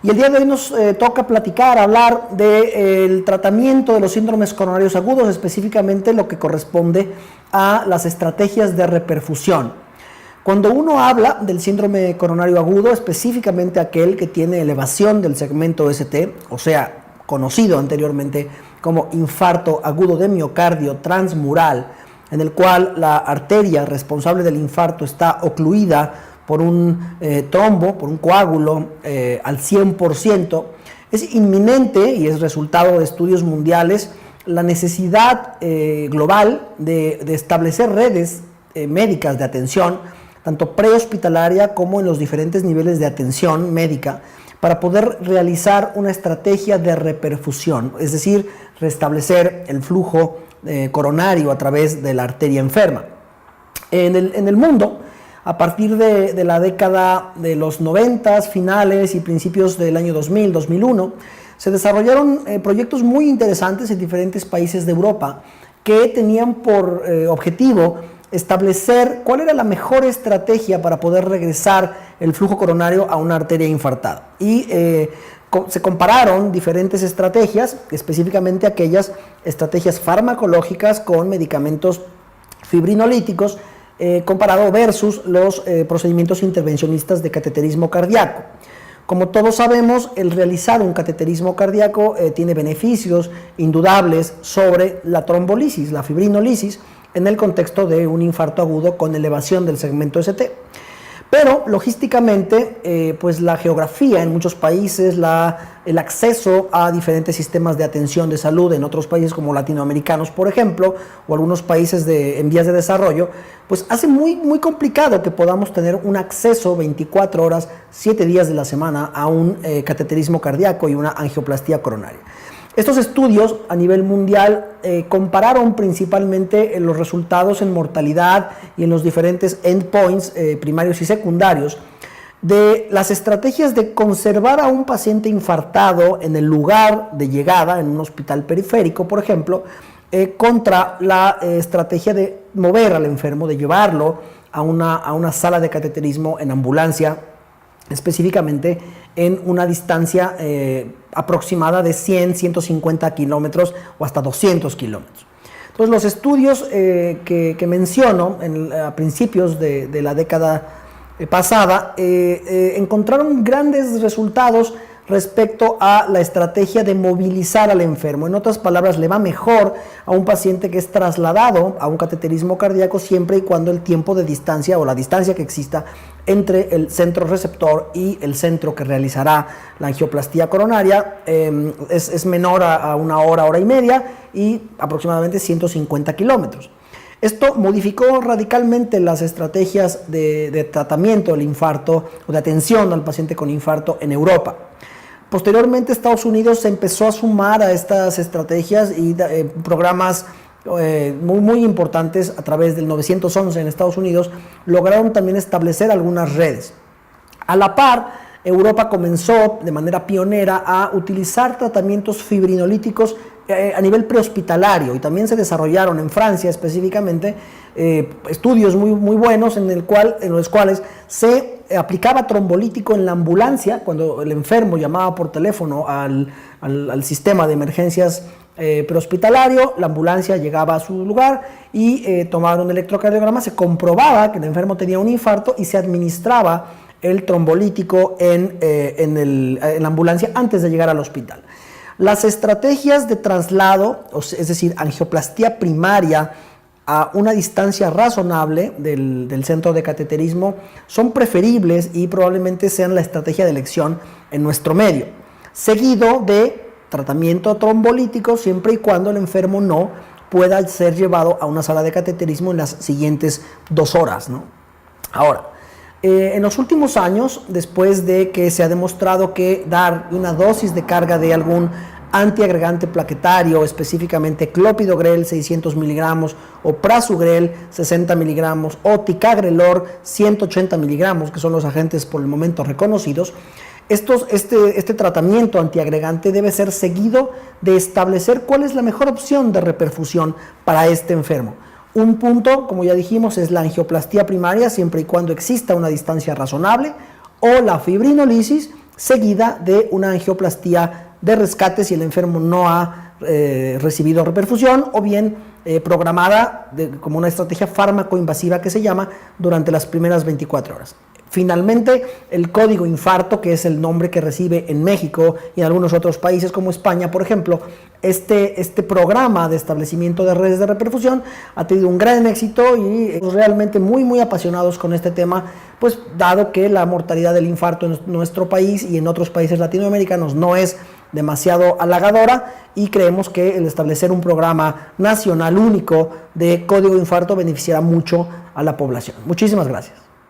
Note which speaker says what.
Speaker 1: Y el día de hoy nos toca hablar del tratamiento de los síndromes coronarios agudos, específicamente lo que corresponde a las estrategias de reperfusión. Cuando uno habla del síndrome coronario agudo, específicamente aquel que tiene elevación del segmento ST, o sea, conocido anteriormente como infarto agudo de miocardio transmural, en el cual la arteria responsable del infarto está ocluida por un trombo, por un coágulo al 100%, es inminente y es resultado de estudios mundiales la necesidad global de establecer redes médicas de atención, tanto prehospitalaria como en los diferentes niveles de atención médica, para poder realizar una estrategia de reperfusión, es decir, restablecer el flujo coronario a través de la arteria enferma. En el mundo, a partir de la década de los 90, finales y principios del año 2000, 2001, se desarrollaron proyectos muy interesantes en diferentes países de Europa que tenían por objetivo establecer cuál era la mejor estrategia para poder regresar el flujo coronario a una arteria infartada. Y se compararon diferentes estrategias, específicamente aquellas estrategias farmacológicas con medicamentos fibrinolíticos, comparado versus los procedimientos intervencionistas de cateterismo cardíaco. Como todos sabemos, el realizar un cateterismo cardíaco tiene beneficios indudables sobre la trombolisis, la fibrinolisis, en el contexto de un infarto agudo con elevación del segmento ST. Pero logísticamente, pues la geografía en muchos países, el acceso a diferentes sistemas de atención de salud en otros países como latinoamericanos, por ejemplo, o algunos países en vías de desarrollo, pues hace muy complicado que podamos tener un acceso 24 horas, 7 días de la semana a un cateterismo cardíaco y una angioplastía coronaria. Estos estudios a nivel mundial compararon principalmente los resultados en mortalidad y en los diferentes endpoints primarios y secundarios de las estrategias de conservar a un paciente infartado en el lugar de llegada, en un hospital periférico, por ejemplo, contra la estrategia de mover al enfermo, de llevarlo a una sala de cateterismo en ambulancia, específicamente en una distancia aproximada de 100, 150 kilómetros o hasta 200 kilómetros. Entonces, los estudios que menciono a principios de la década pasada encontraron grandes resultados respecto a la estrategia de movilizar al enfermo. En otras palabras, le va mejor a un paciente que es trasladado a un cateterismo cardíaco siempre y cuando el tiempo de distancia o la distancia que exista entre el centro receptor y el centro que realizará la angioplastía coronaria es menor a una hora, hora y media y aproximadamente 150 kilómetros. Esto modificó radicalmente las estrategias de tratamiento del infarto o de atención al paciente con infarto en Europa. Posteriormente, Estados Unidos se empezó a sumar a estas estrategias y programas muy importantes a través del 911 en Estados Unidos lograron también establecer algunas redes. A la par, Europa comenzó de manera pionera a utilizar tratamientos fibrinolíticos a nivel prehospitalario y también se desarrollaron en Francia específicamente estudios muy buenos en los cuales se aplicaba trombolítico en la ambulancia cuando el enfermo llamaba por teléfono al sistema de emergencias prehospitalario, la ambulancia llegaba a su lugar y tomaba un electrocardiograma, se comprobaba que el enfermo tenía un infarto y se administraba el trombolítico en la ambulancia antes de llegar al hospital. Las estrategias de traslado, es decir, angioplastía primaria a una distancia razonable del centro de cateterismo, son preferibles y probablemente sean la estrategia de elección en nuestro medio, seguido de tratamiento trombolítico siempre y cuando el enfermo no pueda ser llevado a una sala de cateterismo en las siguientes 2 horas, ¿no? Ahora, en los últimos años, después de que se ha demostrado que dar una dosis de carga de algún antiagregante plaquetario, específicamente clopidogrel 600 miligramos o prasugrel 60 miligramos o ticagrelor 180 miligramos, que son los agentes por el momento reconocidos, este tratamiento antiagregante debe ser seguido de establecer cuál es la mejor opción de reperfusión para este enfermo. Un punto, como ya dijimos, es la angioplastía primaria, siempre y cuando exista una distancia razonable, o la fibrinolisis, seguida de una angioplastía de rescate si el enfermo no ha recibido reperfusión, o bien programada como una estrategia fármaco-invasiva que se llama durante las primeras 24 horas. Finalmente, el código infarto, que es el nombre que recibe en México y en algunos otros países como España, por ejemplo, este programa de establecimiento de redes de reperfusión ha tenido un gran éxito y realmente muy apasionados con este tema, pues dado que la mortalidad del infarto en nuestro país y en otros países latinoamericanos no es demasiado halagadora, y creemos que el establecer un programa nacional único de código infarto beneficiará mucho a la población. Muchísimas gracias.